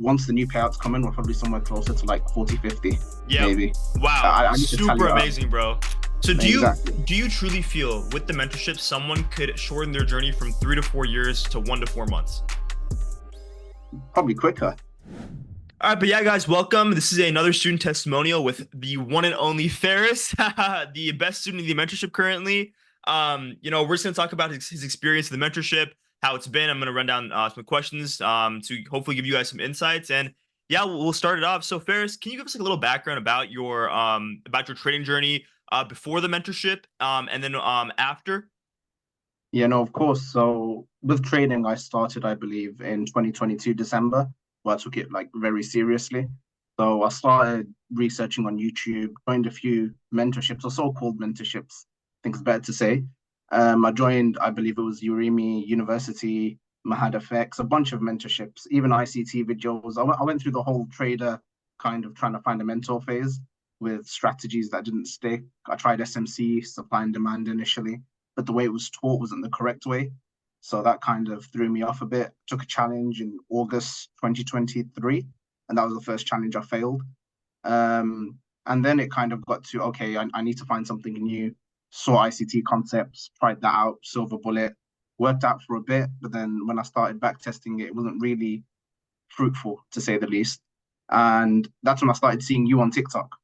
once the new payouts come in, we're probably somewhere closer to like 40, 50, Yep. maybe. Wow. I need to tally Super it up. amazing, bro. So Exactly. do you truly feel with the mentorship someone could shorten their journey from 3 to 4 years to 1 to 4 months? Probably quicker. All right, but yeah, guys, welcome. This is another student testimonial with the one and only Ferris, the best student in the mentorship currently. We're just gonna talk about his experience in the mentorship, how it's been. I'm gonna run down some questions to hopefully give you guys some insights. And yeah, we'll start it off. So Ferris, can you give us like a little background about your trading journey before the mentorship, and then after? Yeah, no, of course. So with trading, I started, I believe, in 2022 December, where I took it like very seriously. So I started researching on YouTube, joined a few mentorships or so-called mentorships. I think it's better to say. I joined, I believe it was Udemy University, Mahad FX, a bunch of mentorships, even ICT videos. I went through the whole trader kind of trying to find a mentor phase with strategies that didn't stick. I tried SMC, supply and demand initially, but the way it was taught wasn't the correct way. So that kind of threw me off a bit. Took a challenge in August 2023, and that was the first challenge I failed. And then it kind of got to, okay, I need to find something new. Saw ICT concepts, tried that out, silver bullet, worked out for a bit, but then when I started back testing it, it wasn't really fruitful, to say the least. And that's when I started seeing you on TikTok.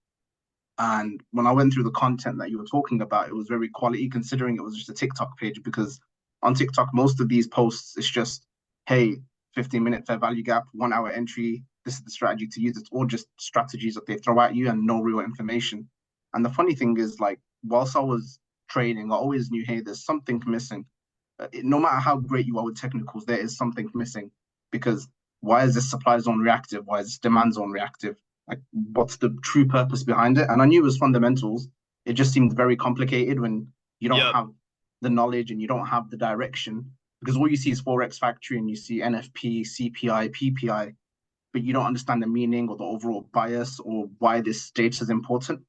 And when I went through the content that you were talking about, it was very quality considering it was just a TikTok page, because on TikTok, most of these posts, it's just, hey, 15-minute fair value gap, 1 hour entry. This is the strategy to use. It's all just strategies that they throw at you and no real information. And the funny thing is, like, whilst I was trading, I always knew, hey, there's something missing. No matter how great you are with technicals, there is something missing, because why is this supply zone reactive? Why is this demand zone reactive? Like, what's the true purpose behind it? And I knew it was fundamentals. It just seemed very complicated when you don't Yep. have the knowledge and you don't have the direction, because all you see is Forex Factory and you see NFP, CPI, PPI, but you don't understand the meaning or the overall bias or why this data is important.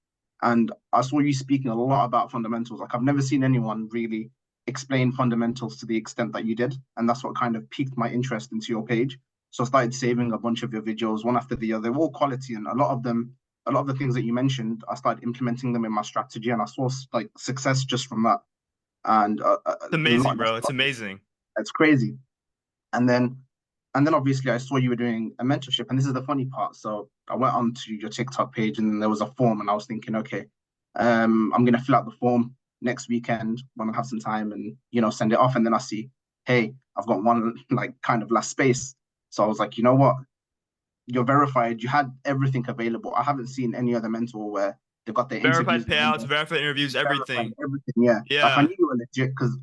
And I saw you speaking a lot about fundamentals. Like, I've never seen anyone really explain fundamentals to the extent that you did. And that's what kind of piqued my interest into your page. So I started saving a bunch of your videos one after the other. They were all quality, and a lot of the things that you mentioned, I started implementing them in my strategy, and I saw like success just from that. And It's amazing, bro. It's amazing. it's crazy. And then obviously I saw you were doing a mentorship, and this is the funny part. So I went onto your TikTok page, and there was a form, and I was thinking, okay, I'm gonna fill out the form next weekend when I have some time, and send it off. And then I see, hey, I've got one like kind of last space. So I was like, you know what? You're verified. You had everything available. I haven't seen any other mentor where they've got their Verified interviews on payouts, there, verified interviews, everything. verified everything. Yeah. Like, I Yeah. knew you were legit, because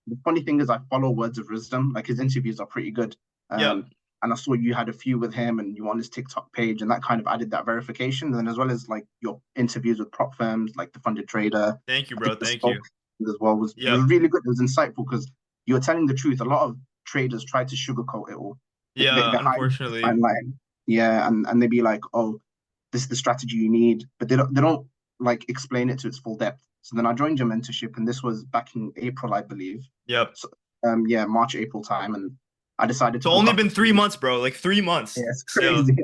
the funny thing is I follow Words of Wisdom. Like, his interviews are pretty good. Yep. And I saw you had a few with him and you on his TikTok page, and that kind of added that verification. And then as well as like your interviews with prop firms like the Funded Trader, Thank you, I bro. think the Thank Spoke you. as well was Yep. really good. It was insightful because you were telling the truth. A lot of traders try to sugarcoat it all. They Yeah, hide the fine unfortunately. line. Yeah, and they be like, oh, this is the strategy you need, but they don't like explain it to its full depth. So then I joined your mentorship, and this was back in April, I believe. Yep. So yeah, March, April time, and I decided to So book only up. been 3 months, bro. Like 3 months Yeah, it's still. crazy.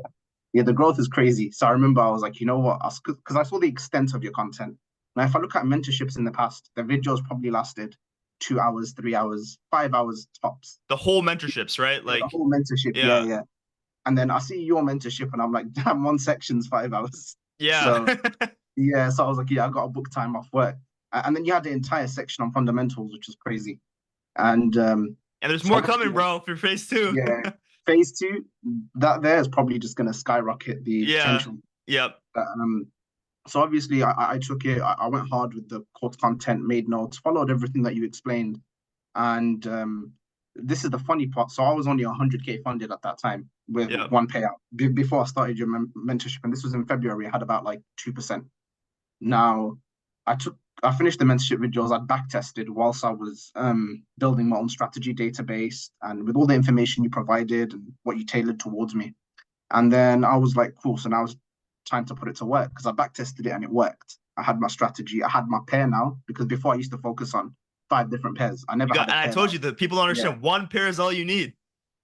Yeah, the growth is crazy. So I remember I was like, you know what? Because I saw the extent of your content. Now, if I look at mentorships in the past, the videos probably lasted 2 hours, 3 hours, 5 hours tops. The whole mentorships, right? Yeah, the Like, whole mentorship. Yeah, yeah. yeah. And then I see your mentorship, and I'm like, damn, one section's 5 hours. Yeah. So yeah, so I was like, yeah, I got a book time off work. And then you had the entire section on fundamentals, which was crazy. And And there's so more obviously, coming, bro, for phase two. yeah, phase two, that there is probably just going to skyrocket the Yeah. potential. Yep. Um, so obviously, I took it. I went hard with the course content, made notes, followed everything that you explained, and this is the funny part. So I was only 100K funded at that time with Yep. one payout before I started your mentorship, and this was in February. I had about like 2%. Now, I finished the mentorship videos. I'd back tested whilst I was building my own strategy database, and with all the information you provided and what you tailored towards me. And then I was like, cool. So now it's time to put it to work, because I back tested it and it worked. I had my strategy. I had my pair now, because before I used to focus on 5 different pairs. I never You got, had a and I pair told now. you that people don't Yeah, understand. One pair is all you need.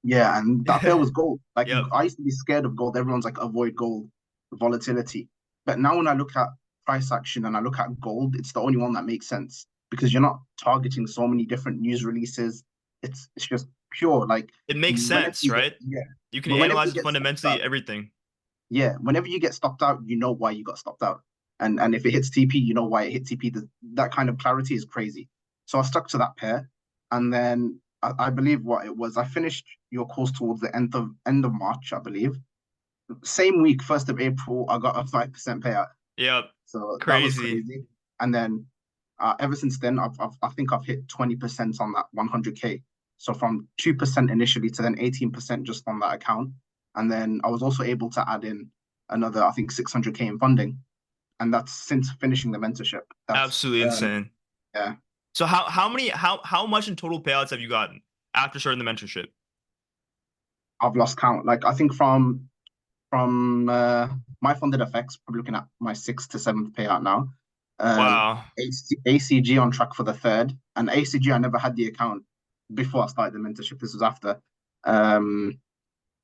Yeah, and that pair was gold. Like Yep. I used to be scared of gold. Everyone's like, avoid gold, volatility. But now when I look at price action and I look at gold, it's the only one that makes sense because you're not targeting so many different news releases. It's just pure. Like It makes whenever sense, you get right? yeah, You can whenever analyze you it get stopped fundamentally out, everything. yeah, whenever you get stopped out, you know why you got stopped out. And if it hits TP, you know why it hit TP. That kind of clarity is crazy. So I stuck to that pair, and then I believe what it was. I finished your course towards the end of March, I believe. Same week, 1st of April, I got a 5% payout. Yep. So that was Crazy. crazy. And then ever since then, I think I've hit 20% on that 100K. So from 2% initially to then 18% just on that account. And then I was also able to add in another, I think 600K in funding. And that's since finishing the mentorship. That's Absolutely insane. yeah, So how much in total payouts have you gotten after starting the mentorship? I've lost count. Like I think from my funded FX, probably looking at my sixth to seventh payout now. Wow. ACG on track for the third, and ACG I never had the account before I started the mentorship. This was after. Um,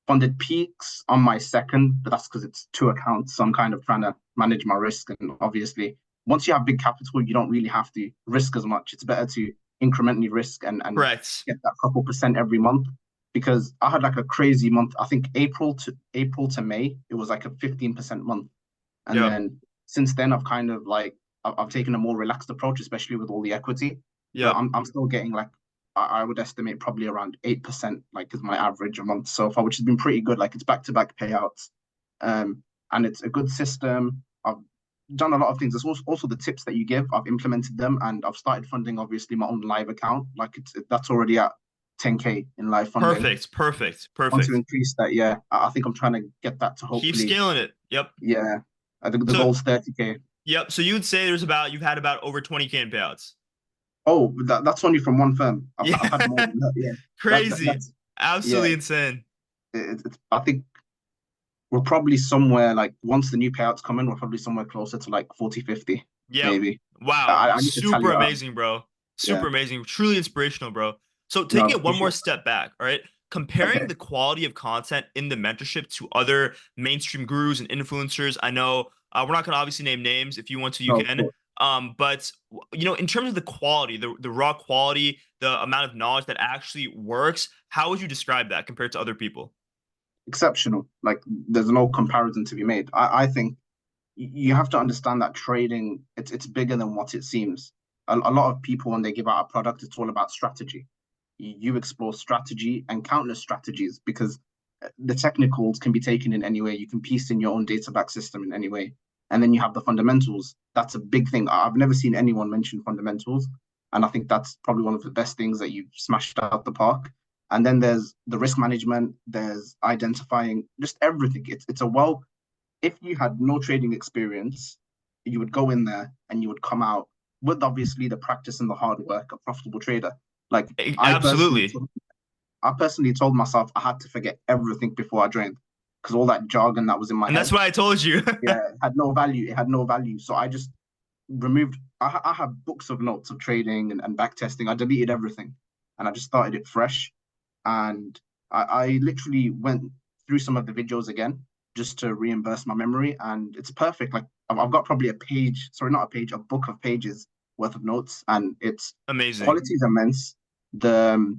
Funded peaks on my second, but that's because it's two accounts. So I'm kind of trying to manage my risk. And obviously, once you have big capital, you don't really have to risk as much. It's better to incrementally risk and Correct. get that couple percent every month. Because I had like a crazy month. I think April to May, it was like a 15% month. And Yep. then since then, I've kind of like I've taken a more relaxed approach, especially with all the equity. But Yep. I'm still getting like I would estimate probably around 8%, like is my average a month so far, which has been pretty good. Like it's back-to-back payouts, and it's a good system. I've done a lot of things. There's also the tips that you give. I've implemented them, and I've started funding obviously my own live account. Like that's already at 10K in live funding. Perfect. Perfect. I want to Perfect. increase that. Yeah, I think I'm trying to get that to Keep hopefully. scaling it. Yep. Yeah, I think the So goal's 30K. yep. So you would say you've had about over 20K in payouts. Oh, that's only from one firm. I've had more Yeah. than that. Yeah, Crazy. that's yeah. Absolutely insane. I think we're probably somewhere like once the new payouts come in, we're probably somewhere closer to like 40, 50, Yep. maybe. Wow. I need to tally Super that up. amazing, bro. Yeah. Super amazing. Truly inspirational, bro. So No, I taking it one more appreciate step back, all right? that. Comparing Okay. the quality of content in the mentorship to other mainstream gurus and influencers, I know we're not going to obviously name names. If you want to, you No, of can. course. But in terms of the quality, the raw quality, the amount of knowledge that actually works, how would you describe that compared to other people? Exceptional. Like there's no comparison to be made. I think you have to understand that trading, it's bigger than what it seems. A lot of people, when they give out a product, it's all about strategy. You explore strategy and countless strategies because the technicals can be taken in any way. You can piece in your own data back system in any way. And then you have the fundamentals. That's a big thing. I've never seen anyone mention fundamentals. And I think that's probably one of the best things that you've smashed out the park. And then there's the risk management, there's identifying just everything. It's a well, if you had no trading experience, you would go in there and you would come out with obviously the practice and the hard work, a profitable trader. Like I personally Absolutely. I personally told myself I had to forget everything before I joined because all that jargon that was in my And that's head, why I told you. yeah, it had no value. It had no value. So I just removed, I have books of notes of trading and back testing. I deleted everything and I just started it fresh. And I literally went through some of the videos again just to reimburse my memory. And it's perfect. Like I've got probably a page, sorry, not a page, a book of pages worth of notes. And it's Amazing. quality is immense. The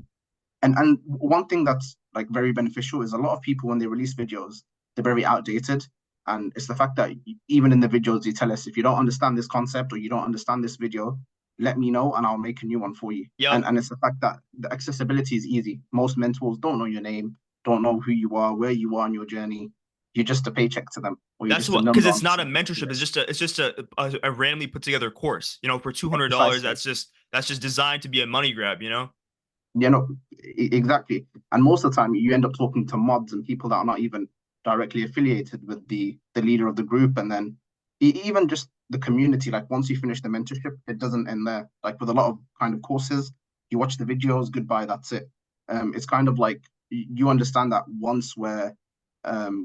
and one thing that's like very beneficial is a lot of people when they release videos, they're very outdated. And it's the fact that even in the videos, you tell us if you don't understand this concept or you don't understand this video, let me know and I'll make a new one for you. Yep. And it's the fact that the accessibility is easy. Most mentors don't know your name, don't know who you are, where you are on your journey. You're just a paycheck to them, or you're That's just a what, because number it's on. not a mentorship. It's just a randomly put together course. For $200, Precisely. that's just designed to be a money grab. You know, exactly. And most of the time, you end up talking to mods and people that are not even directly affiliated with the leader of the group, and then even just the community. Like once you finish the mentorship, it doesn't end there. Like with a lot of kind of courses, you watch the videos, goodbye, that's it. It's kind of like you understand that once where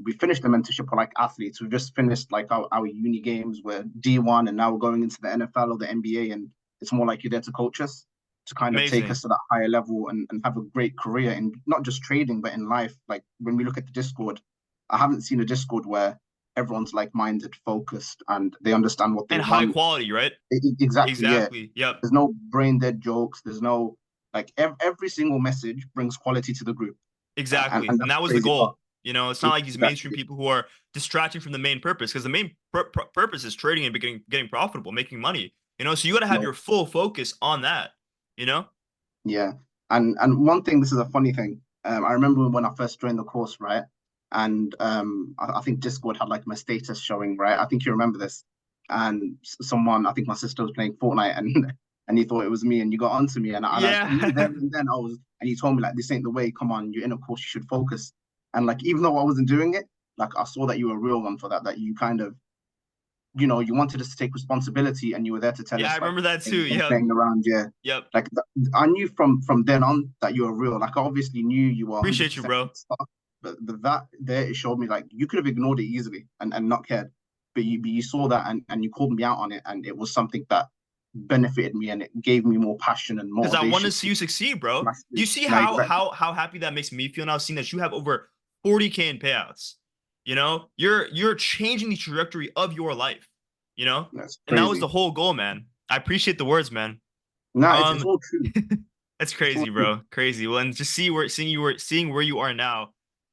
we finished the mentorship, we're like athletes. We've just finished like our uni games, we're D1, and now we're going into the NFL or the NBA, and it's more like you're there to coach us. to kind of take Amazing. us to that higher level and have a great career in not just trading, but in life. Like when we look at the Discord, I haven't seen a Discord where everyone's like-minded, focused, and they understand what they And high want. quality, right? Exactly, yeah. Exactly. Yep. There's no brain dead jokes. There's no like every single message brings quality to the group, Exactly. and And that's that the was the crazy part. goal. It's not like these mainstream Exactly. people who are distracting from the main purpose, because the main purpose is trading and getting profitable, making money. So you got to have No, your full focus on that. You know? yeah. And one thing, this is a funny thing. I remember when I first joined the course, right? And I think Discord had like my status showing, right? I think you remember this. And someone, I think my sister was playing Fortnite, and and he thought it was me, and you got onto me, and I knew Yeah. then and then I was, and he told me like, this ain't the way. Come on, you're in a course, you should focus. And like, even though I wasn't doing it, like I saw that you were a real one for that. That you kind of, you wanted us to take responsibility, and you were there to tell Yeah, I us like, remember that too. ain't no Yep. playing around, yeah. Yep. Like I knew from then on that you were real. Like I obviously knew you were Appreciate you, 100% bro. stuff, but that there it showed me like you could have ignored it easily and not cared, but you saw that and you called me out on it, and it was something that benefited me, and it gave me more passion and Because I want to motivation see to you succeed, bro. smash Do through. you see No, how exactly. happy that makes me feel now, seeing that you have over 40K in payouts? You're changing the trajectory of your life. That's And that was the crazy. whole goal, man. I appreciate the words, man. No, it's Um, all true. that's It's all crazy, true. bro. Crazy. Well, and just seeing where you are now.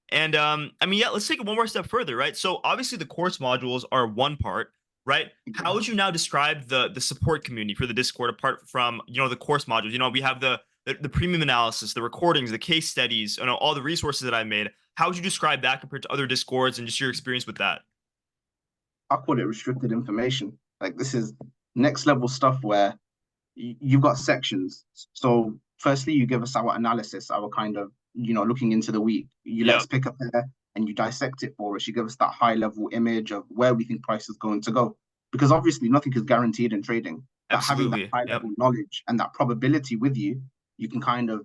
And I mean, yeah, let's take it one more step further, right? So obviously the course modules are one part, right? How Yeah. would you now describe the support community for the Discord apart from, the course modules? We have the premium analysis, the recordings, the case studies, all the resources that I made. How would you describe that compared to other Discords and just your experience with that? I call it restricted information. Like this is next level stuff where you've got sections. So firstly, you give us our analysis, our kind of, looking into the week. You let us Yep, pick up there and you dissect it for us. You give us that high level image of where we think price is going to go. Because obviously nothing is guaranteed in trading. But having that absolutely. high Yep, level knowledge and that probability with you, you can kind of,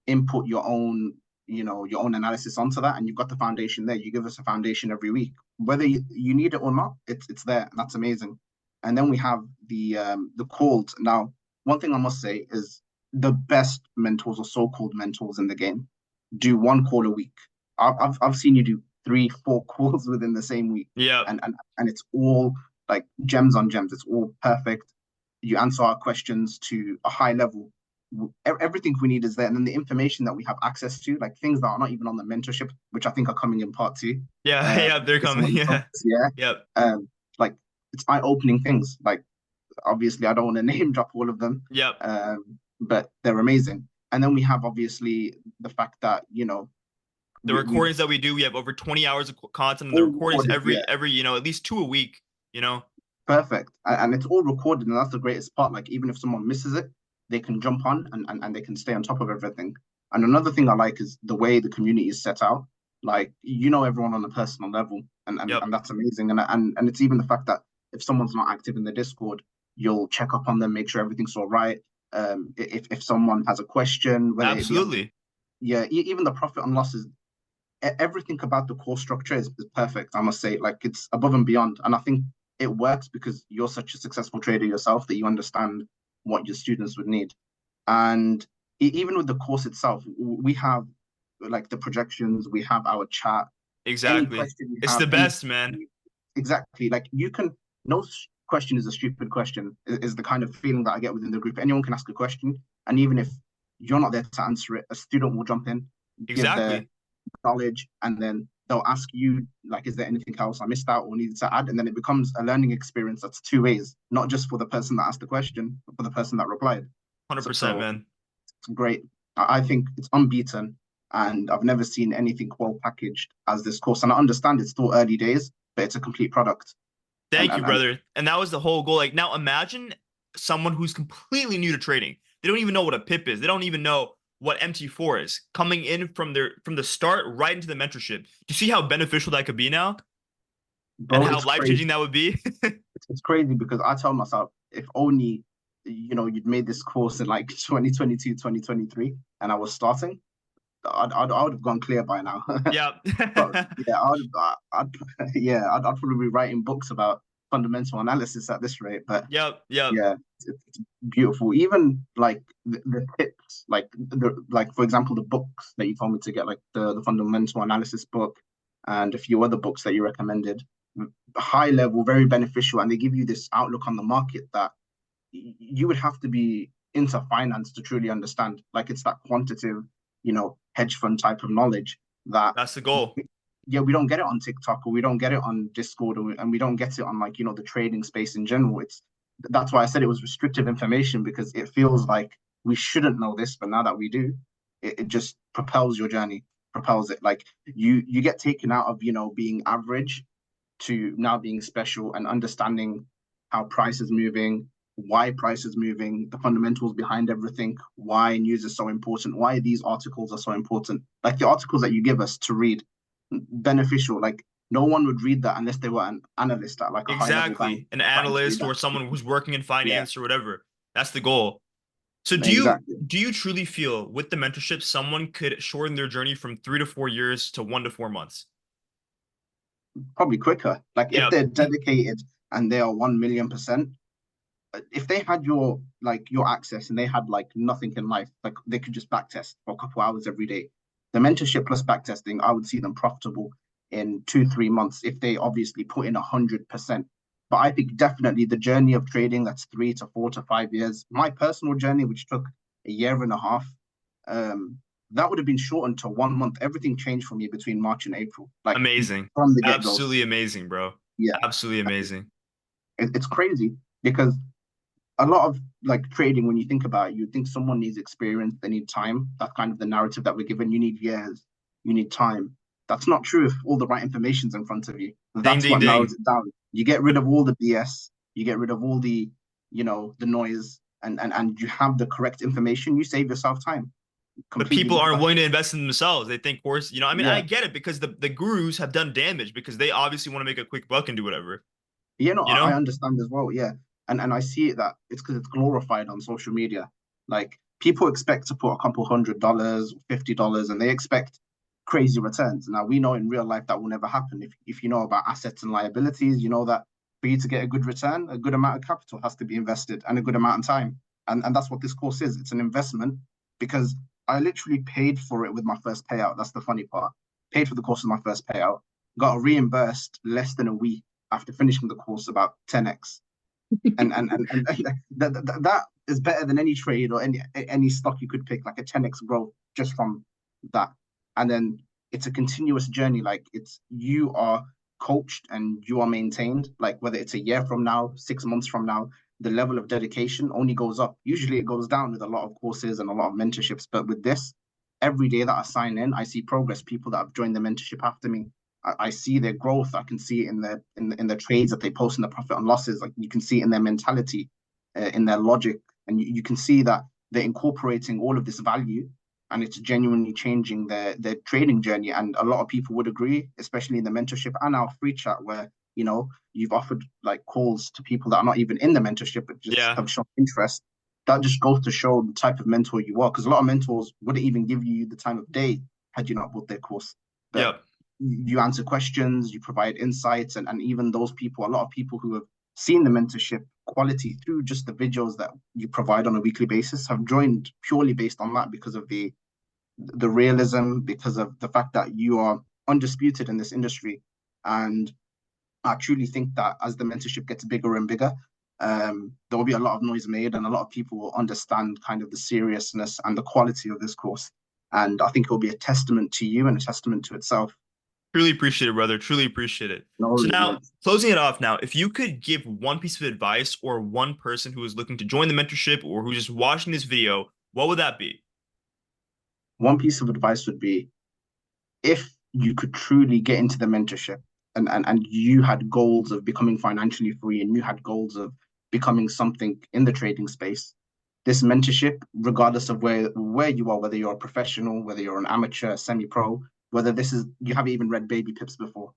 input your own analysis onto that, and you've got the foundation there. You give us a foundation every week. Whether you need it or not, it's there. And that's amazing. And then we have the calls. Now, one thing I must say is the best mentors or so-called mentors in the game do one call a week. I've seen you do three, four calls within the same week, yep. and it's all like gems on gems. It's all perfect. You answer our questions to a high level. Everything we need is there, and then the information that we have access to, like things that are not even on the mentorship, which I think are coming in part two, Yeah, yeah, they're based on coming. what you told Yeah. us, yeah. Yep. Like it's eye-opening things. Like obviously, I don't want to name drop all of them, Yep. but they're amazing. And then we have obviously the fact that The we've recordings that we do, we have over 20 hours of content, and the all recordings recorded, yeah, every at least two a week. You know. perfect, and it's all recorded, and that's the greatest part. Like even if someone misses it, they can jump on and they can stay on top of everything. And another thing I like is the way the community is set out. Like everyone on a personal level, Yep. and that's amazing. And it's even the fact that if someone's not active in the Discord, you'll check up on them, make sure everything's all right. If someone has a question, whether it be on, Absolutely. yeah, even the profit and losses, everything about the course structure is perfect. I must say, like it's above and beyond, and I think it works because you're such a successful trader yourself that you understand what your students would need. And even with the course itself, we have like the projections, we have our chat. Any Exactly. question you It's have, the any best, man. exactly, like you can. No question is a stupid question. Is the kind of feeling that I get within the group. Anyone can ask a question, and even if you're not there to answer it, a student will jump in, give their Exactly. knowledge, and then they'll ask you like, is there anything else I missed out or needed to add? And then it becomes a learning experience that's two ways, not just for the person that asked the question, but for the person that replied. so, 100%, so man. it's great. I think it's unbeaten, and I've never seen anything well packaged as this course. And I understand it's still early days, but it's a complete product. and Thank you, and, and brother. And that was the whole goal. Like, now imagine someone who's completely new to trading. They don't even know what a pip is. They don't even know what MT4 is. Coming in from the start right into the mentorship. Do you see how beneficial that could be now? And bro, how it's life-changing crazy. that would be? It's crazy because I tell myself, if only you'd made this course in like 2022, 2023, and I was starting, I would have gone clear by now. Yeah. But yeah, I'd yeah, I'd probably be writing books about fundamental analysis at this rate. But Yep, yep. yeah, it's beautiful. Even like the tips, like for example, the books that you told me to get, like the fundamental analysis book and a few other books that you recommended, high level, very beneficial, and they give you this outlook on the market that you would have to be into finance to truly understand. Like it's that quantitative, hedge fund type of knowledge that That's the goal. yeah, we don't get it on TikTok or we don't get it on Discord and we don't get it on like, the trading space in general. That's why I said it was restrictive information because it feels like we shouldn't know this, but now that we do, it just propels your journey, propels it. Like you get taken out of, being average to now being special and understanding how price is moving, why price is moving, the fundamentals behind everything, why news is so important, why these articles are so important. Like the articles that you give us to read, beneficial. Like no one would read that unless they were an analyst at like a high level bank Exactly. An trying to do analyst that. or someone who's working in Yeah, finance or whatever. That's the goal. So exactly. do you truly feel with the mentorship someone could shorten their journey from 3 to 4 years to 1 to 4 months? Probably quicker. Like if Yep. they're dedicated and they are 1,000,000%, if they had your access and they had like nothing in life, like they could just backtest for a couple hours every day. The mentorship plus backtesting, I would see them profitable in 2, 3 months if they obviously put in 100%. But I think definitely the journey of trading that's 3 to 4 to 5 years. My personal journey, which took a year and a half, um, that would have been shortened to 1 month. Everything changed for me between March and April, like Amazing. from the get go. Absolutely amazing, bro. Yeah, Absolutely amazing. it's crazy because a lot of like trading, when you think about it, you think someone needs experience, they need time. That's kind of the narrative that we're given. You need years, you need time. That's not true if all the right information's in front of you. Ding That's ding what narrows ding. it down. You get rid of all the BS, you get rid of all the noise, and you have the correct information, you save yourself time. But Completely people aren't different. willing to invest in themselves. They think course, I mean, I Yeah. get it because the gurus have done damage because they obviously want to make a quick buck and do whatever, I understand as well. Yeah, and I see it that it's because it's glorified on social media. Like people expect to put a couple $100, $50, and they expect crazy returns. Now we know in real life that will never happen. If you know about assets and liabilities, you know that for you to get a good return, a good amount of capital has to be invested and a good amount of time. And that's what this course is. It's an investment because I literally paid for it with my first payout. That's the funny part. Paid for the course with my first payout, got reimbursed less than a week after finishing the course about 10x. And that is better than any trade or any stock you could pick, like a 10x growth just from that. And then it's a continuous journey. Like it's you are coached and you are maintained. Like whether it's a year from now, 6 months from now, the level of dedication only goes up. Usually it goes down with a lot of courses and a lot of mentorships. But with this, every day that I sign in, I see progress. People that have joined the mentorship after me, I see their growth. I can see it in the trades that they post in the profit and losses. Like you can see it in their mentality, in their logic, and you can see that they're incorporating all of this value, and it's genuinely changing their trading journey. And a lot of people would agree, especially in the mentorship and our free chat, where you've offered like calls to people that are not even in the mentorship but just Yeah. have shown interest. That just goes to show the type of mentor you are, because a lot of mentors wouldn't even give you the time of day had you not bought their course. But Yep. you answer questions, you provide insights, and even those people, a lot of people who have seen the mentorship quality through just the videos that you provide on a weekly basis have joined purely based on that because of the realism, because of the fact that you are undisputed in this industry. And I truly think that as the mentorship gets bigger and bigger, there will be a lot of noise made and a lot of people will understand kind of the seriousness and the quality of this course. And I think it will be a testament to you and a testament to itself. Truly appreciate it, brother. Truly appreciate it. No So worries, now, mate. closing it off now, if you could give one piece of advice or one person who is looking to join the mentorship or who's just watching this video, what would that be? One piece of advice would be if you could truly get into the mentorship and you had goals of becoming financially free and you had goals of becoming something in the trading space, this mentorship, regardless of where you are, whether you're a professional, whether you're an amateur, semi-pro, whether this is you haven't even read baby pips before,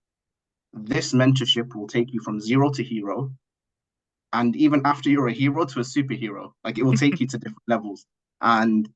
this mentorship will take you from zero to hero, and even after you're a hero to a superhero. Like it will take you to different levels. And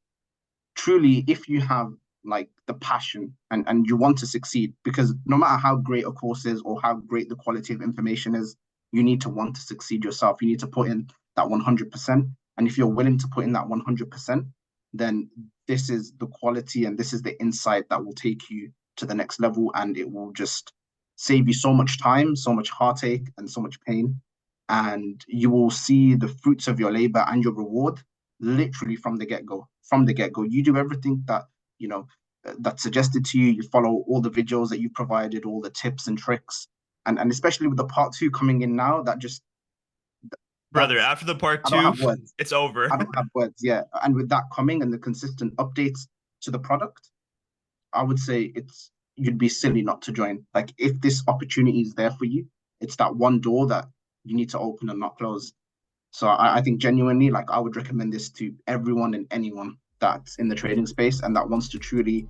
truly, if you have like the passion and you want to succeed, because no matter how great a course is or how great the quality of information is, you need to want to succeed yourself. You need to put in that 100%. And if you're willing to put in that 100%, then this is the quality and this is the insight that will take you to the next level. And it will just save you so much time, so much heartache, and so much pain. And you will see the fruits of your labor and your reward literally from the get-go. From the get-go, you do everything that, that's suggested to you. You follow all the videos that you provided, all the tips and tricks. And especially with the part 2 coming in now, Brother, after the part I don't 2, have words. it's over. I don't have words, yeah. And with that coming and the consistent updates to the product, I would say you'd be silly not to join. Like, if this opportunity is there for you, it's that one door that you need to open and not close. So I think genuinely, like, I would recommend this to everyone and anyone that's in the trading space and that wants to truly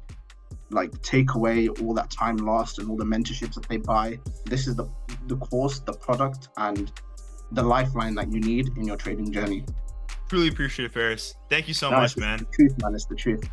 like take away all that time lost and all the mentorships that they buy. This is the course, the product, and the lifeline that you need in your trading journey. Truly appreciate it, Ferris. Thank you so much, man. It's the truth, man. It's the truth.